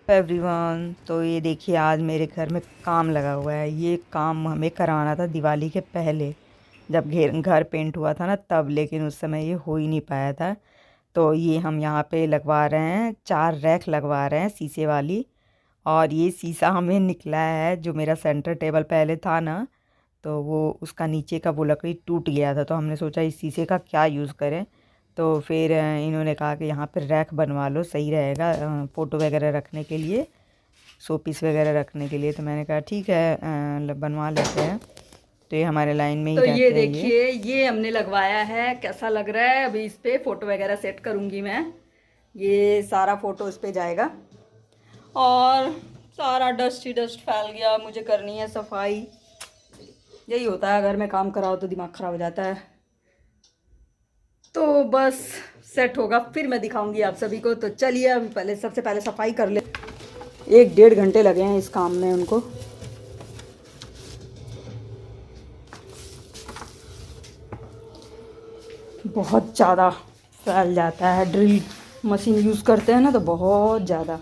Everyone, तो ये देखिए आज मेरे घर में काम लगा हुआ है। ये काम हमें कराना था दिवाली के पहले, जब घर घर पेंट हुआ था ना तब, लेकिन उस समय ये हो ही नहीं पाया था। तो ये हम यहाँ पे लगवा रहे हैं, 4 रैक लगवा रहे हैं शीशे वाली। और ये शीशा हमें निकला है, जो मेरा सेंटर टेबल पहले था ना, तो वो उसका नीचे का वो लकड़ी टूट गया था। तो हमने सोचा इस शीशे का क्या यूज़ करें। तो फिर इन्होंने कहा कि यहाँ पे रैक बनवा लो, सही रहेगा फ़ोटो वगैरह रखने के लिए, शो पीस वगैरह रखने के लिए। तो मैंने कहा ठीक है, बनवा लेते हैं। तो ये हमारे लाइन में ही तो ये रहते हैं ये। देखिए, ये हमने लगवाया है। कैसा लग रहा है? अभी इस पे फोटो वगैरह सेट करूंगी मैं। ये सारा फोटो इस पे जाएगा। और सारा डस्ट ही डस्ट फैल गया, मुझे करनी है सफाई। यही होता है, घर में काम कराओ तो दिमाग खराब हो जाता है। तो बस सेट होगा फिर मैं दिखाऊंगी आप सभी को। तो चलिए अभी पहले, सबसे पहले सफाई कर ले। 1-1.5 घंटे लगे हैं इस काम में उनको। बहुत ज़्यादा फैल जाता है, ड्रिल मशीन यूज़ करते हैं ना तो बहुत ज़्यादा।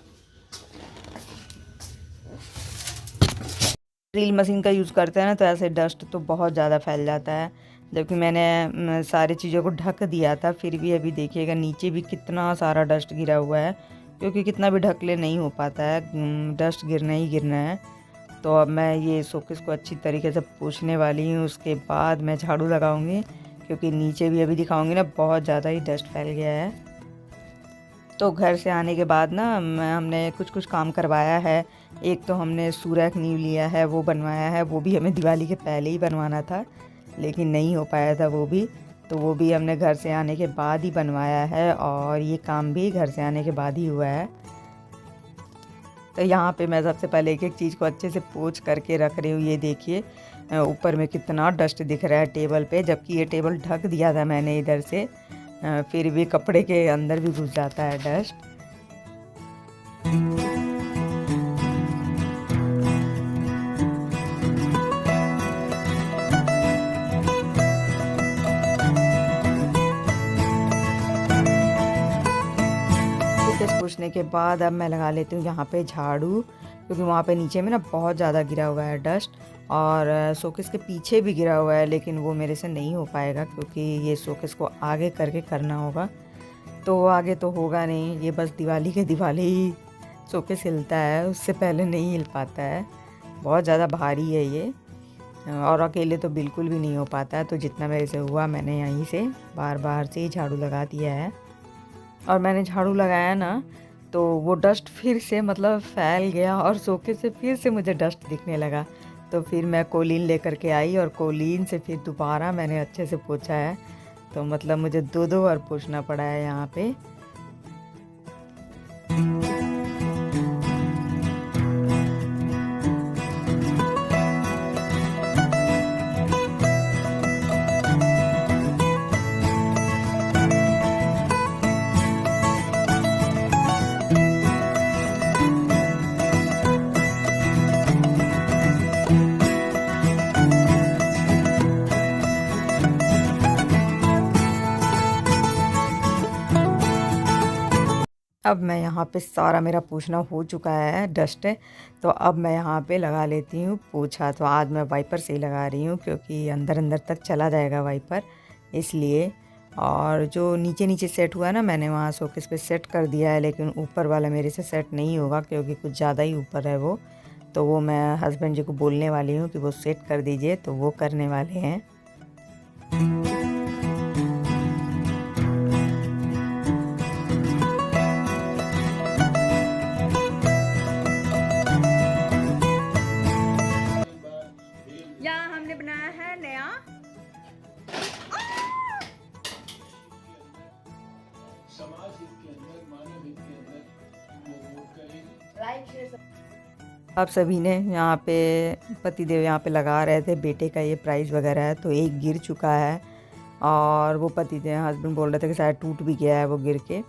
ड्रिल मशीन का यूज़ करते हैं ना तो ऐसे डस्ट तो बहुत ज़्यादा फैल जाता है। जबकि मैंने सारी चीज़ों को ढक दिया था, फिर भी अभी देखिएगा नीचे भी कितना सारा डस्ट गिरा हुआ है। क्योंकि कितना भी ढक ले नहीं हो पाता है, डस्ट गिरना ही गिरना है। तो अब मैं ये शोकेस को अच्छी तरीके से पोंछने वाली हूँ, उसके बाद मैं झाड़ू लगाऊंगी। क्योंकि नीचे भी अभी दिखाऊंगी ना, बहुत ज़्यादा ही डस्ट फैल गया है। तो घर से आने के बाद ना हमने कुछ कुछ काम करवाया है। एक तो हमने सूरख नींव लिया है, वो बनवाया है। वो भी हमें दिवाली के पहले ही बनवाना था, लेकिन नहीं हो पाया था वो भी। तो वो भी हमने घर से आने के बाद ही बनवाया है, और ये काम भी घर से आने के बाद ही हुआ है। तो यहाँ पे मैं सबसे पहले एक एक चीज़ को अच्छे से पोंछ करके रख रही हूँ। ये देखिए ऊपर में कितना डस्ट दिख रहा है टेबल पे, जबकि ये टेबल ढक दिया था मैंने इधर से। फिर भी कपड़े के अंदर भी घुस जाता है डस्ट। शोकेस पोंछने के बाद अब मैं लगा लेती हूँ यहाँ पे झाड़ू। क्योंकि वहाँ पे नीचे में ना बहुत ज़्यादा गिरा हुआ है डस्ट। और शोकेस के पीछे भी गिरा हुआ है, लेकिन वो मेरे से नहीं हो पाएगा क्योंकि ये शोकेस को आगे करके करना होगा। तो आगे तो होगा नहीं, ये बस दिवाली के दिवाली ही शोकेस हिलता है, उससे पहले नहीं हिल पाता है। बहुत ज़्यादा भारी है ये, और अकेले तो बिल्कुल भी नहीं हो पाता है। तो जितना मेरे से हुआ मैंने यहीं से बार बार से ही झाड़ू लगा दिया है। और मैंने झाड़ू लगाया ना, तो वो डस्ट फिर से मतलब फैल गया, और शोकेस से फिर से मुझे डस्ट दिखने लगा। तो फिर मैं कोलीन लेकर के आई, और कोलीन से फिर दोबारा मैंने अच्छे से पोंछा है। तो मतलब मुझे 2-2 बार पोंछना पड़ा है यहाँ पे। अब मैं यहाँ पे सारा मेरा पोंछना हो चुका है, डस्ट है। तो अब मैं यहाँ पे लगा लेती हूँ पोछा। तो आज मैं वाइपर से ही लगा रही हूँ, क्योंकि अंदर अंदर तक चला जाएगा वाइपर, इसलिए। और जो नीचे नीचे सेट हुआ है ना, मैंने वहाँ शोकेस पे सेट कर दिया है, लेकिन ऊपर वाला मेरे से सेट नहीं होगा क्योंकि कुछ ज़्यादा ही ऊपर है वो। तो वो मैं हस्बैंड जी को बोलने वाली हूँ कि वो सेट कर दीजिए, तो वो करने वाले हैं। यहाँ हमने बनाया है नया। आप सभी ने यहाँ पे, पतिदेव यहाँ पे लगा रहे थे, बेटे का ये प्राइज़ वगैरह है। तो एक गिर चुका है, और वो पतिदेव हस्बैंड बोल रहे थे कि शायद टूट भी गया है वो गिर के।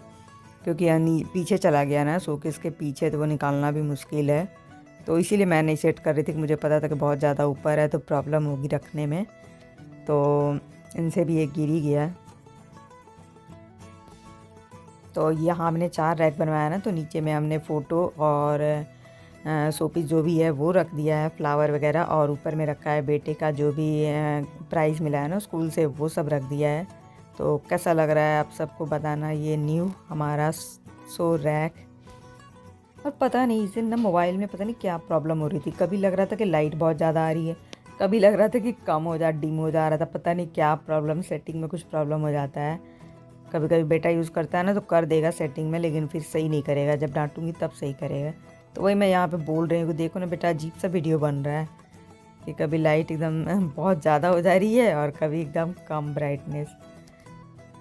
क्योंकि पीछे चला गया ना शोकेस के पीछे, तो वो निकालना भी मुश्किल है। तो इसीलिए मैं नहीं सेट कर रही थी कि मुझे पता था कि बहुत ज़्यादा ऊपर है तो प्रॉब्लम होगी रखने में। तो इनसे भी एक गिर ही गया। तो यहाँ हमने 4 रैक बनवाया ना, तो नीचे में हमने फ़ोटो और शोपीस जो भी है वो रख दिया है, फ्लावर वगैरह, और ऊपर में रखा है बेटे का जो भी प्राइज़ मिला है ना स्कूल से, वो सब रख दिया है। तो कैसा लग रहा है आप सबको बताना, ये न्यू हमारा सो रैक। और पता नहीं इस दिन ना मोबाइल में पता नहीं क्या प्रॉब्लम हो रही थी, कभी लग रहा था कि लाइट बहुत ज़्यादा आ रही है, कभी लग रहा था कि कम हो जा डिम हो जा रहा था, पता नहीं क्या प्रॉब्लम, सेटिंग में कुछ प्रॉब्लम हो जाता है। कभी कभी बेटा यूज़ करता है ना तो कर देगा सेटिंग में, लेकिन फिर सही नहीं करेगा, जब डांटूंगी तब सही करेगा। तो वही मैं यहाँ पे बोल रही हूँ कि देखो ना बेटा, अजीब सा वीडियो बन रहा है कि कभी लाइट एकदम बहुत ज़्यादा हो जा रही है और कभी एकदम कम ब्राइटनेस।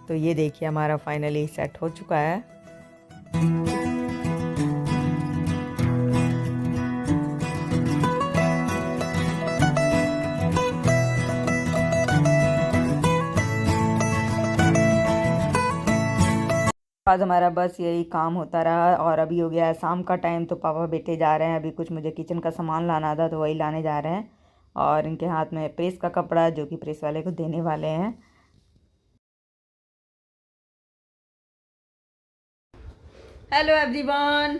तो ये देखिए हमारा फाइनली सेट हो चुका है। आज हमारा बस यही काम होता रहा और अभी हो गया है शाम का टाइम, तो पापा बेटे जा रहे हैं, अभी कुछ मुझे किचन का सामान लाना था तो वही लाने जा रहे हैं। और इनके हाथ में प्रेस का कपड़ा है जो कि प्रेस वाले को देने वाले हैं। हेलो एवरीवन,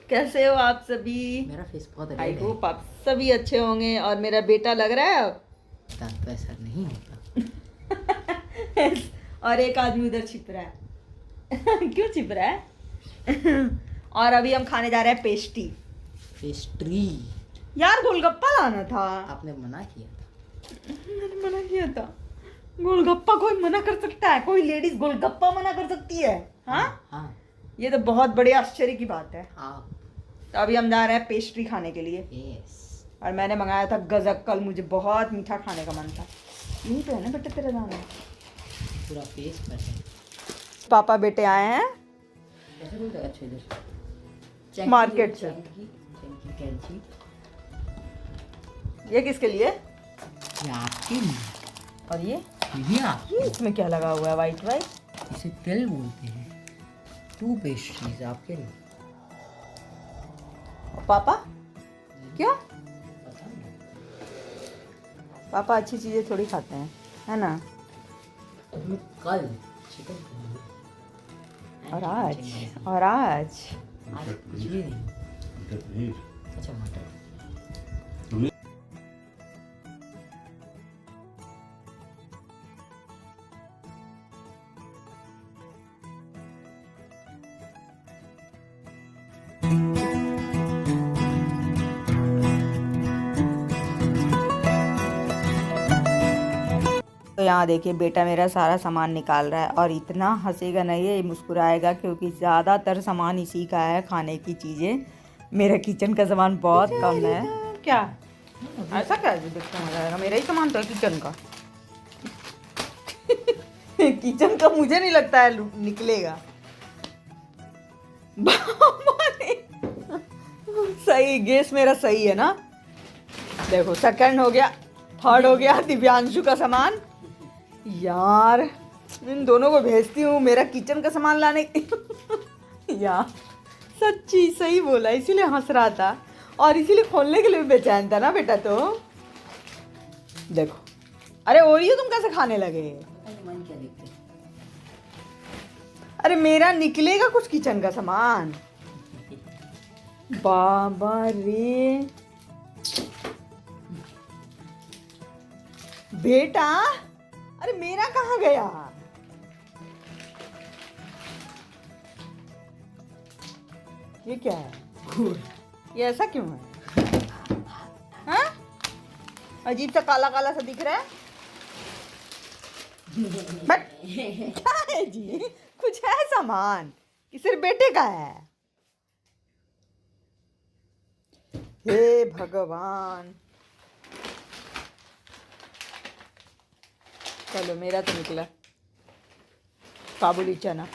कैसे हो आप सभी? मेरा फेस बहुत आई रेड है। होप आप सभी अच्छे होंगे। और मेरा बेटा लग रहा है अब दांत तो ऐसा नहीं होता। और एक आदमी उधर छिप रहा है। क्यों छिप रहा है? और अभी हम खाने जा रहे हैं पेस्ट्री। यार गोलगप्पा लाना था। आपने मना किया था। मैंने मना किया था। गोलगप्पा कोई मना कर सकता है? कोई लेडीज गोलगप्पा मना कर सकती है? हाँ हाँ ये तो बहुत बड़े आश्चर्य की बात है। आप। तो अभी हम जा रहे हैं पेस्ट्री खाने के लिए। यस। और मैंने मंगाया था गजक, कल मुझे बहुत मीठा खाने का मन था। यहीं पे है ना बेटा तेरा दाना? पूरा फेस पर है। पापा बेटे आए हैं कैसे बोलते हैं? अच्छा इधर मार्केट से। चंकी कैंची। ये किसके लिए? ये आपके लिए। और ये भी आपके लिए। इसमें क्या लगा हुआ है वाइट वाइट? इसे तेल बोलते हैं। 2 पेस्ट्रीज आपके लिए। और पापा क्यों? पता नहीं। पापा अच्छी चीजें थोड़ी खाते हैं, है ना? तुमने कल चिकन खाया। और आज आज कुछ भी नहीं। अच्छा मटर। तो यहाँ देखिए बेटा मेरा सारा सामान निकाल रहा है और इतना हंसेगा नहीं है, ये मुस्कुराएगा क्योंकि ज़्यादातर सामान इसी का है, खाने की चीज़ें। मेरा किचन का सामान बहुत कम है। क्या ऐसा क्या देखने में आएगा? मेरा ही सामान तो है किचन का। किचन का मुझे नहीं लगता है निकलेगा। सही गेस मेरा सही है ना? देखो सेकंड हो गया, थर्ड हो गया दिव्यांशु का सामान। यार इन दोनों को भेजती हूँ मेरा किचन का सामान लाने। यार सच्ची सही बोला, इसीलिए हंस रहा था और इसीलिए खोलने के लिए भी बेचैन था ना बेटा। तो देखो, अरे ओरियो तुम कैसे खाने लगे? मन क्या देखते? अरे मेरा निकलेगा कुछ किचन का सामान। बाबा रे बेटा, अरे मेरा कहाँ गया? ये क्या है? गुड़। ये ऐसा क्यों है? हाँ? अजीब सा काला काला सा दिख रहा है। बट क्या है जी? कुछ है सामान कि सिर्फ बेटे का है? हे भगवान। चलो मेरा तो निकला काबुली चना।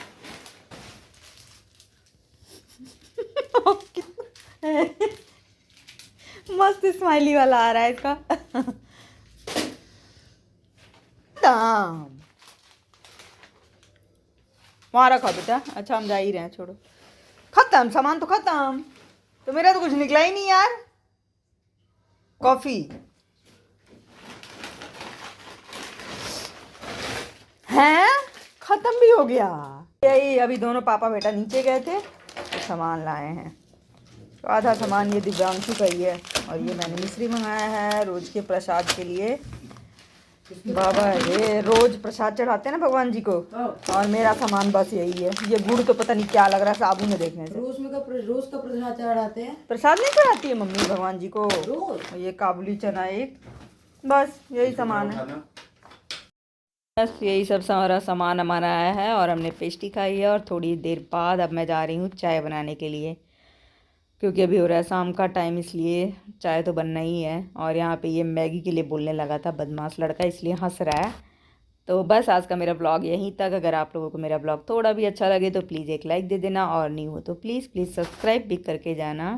मस्त स्माइली वाला आ रहा है इसका। दाम वहाँ रखो बेटा। अच्छा हम जा ही रहे हैं, छोड़ो। खत्म सामान तो खत्म। तो मेरा तो कुछ निकला ही नहीं यार। कॉफी हैं, खत्म भी हो गया। यही अभी दोनों पापा बेटा नीचे गए थे तो सामान लाए हैं। तो आधा सामान ये दिव्यांशु का ही है और ये मैंने मिश्री मंगाया है रोज़ के प्रसाद के लिए। बाबा ये रोज़ प्रसाद चढ़ाते हैं ना भगवान जी को, और मेरा सामान बस यही है। ये गुड़ तो पता नहीं क्या लग रहा है साबुन में देखने से। रोज का प्रसाद चढ़ाते हैं। प्रसाद नहीं चढ़ाती है मम्मी भगवान जी को। रोज ये काबुली चना एक, बस यही सामान है। बस यही सब सारा सामान हमारा आया है और हमने पेस्ट्री खाई है। और थोड़ी देर बाद अब मैं जा रही हूँ चाय बनाने के लिए, क्योंकि अभी हो रहा है शाम का टाइम, इसलिए चाय तो बनना ही है। और यहाँ पे ये मैगी के लिए बोलने लगा था बदमाश लड़का, इसलिए हंस रहा है। तो बस आज का मेरा ब्लॉग यहीं तक। अगर आप लोगों को मेरा ब्लॉग थोड़ा भी अच्छा लगे तो प्लीज़ एक लाइक दे देना, और नहीं हो तो प्लीज़ सब्सक्राइब भी करके जाना।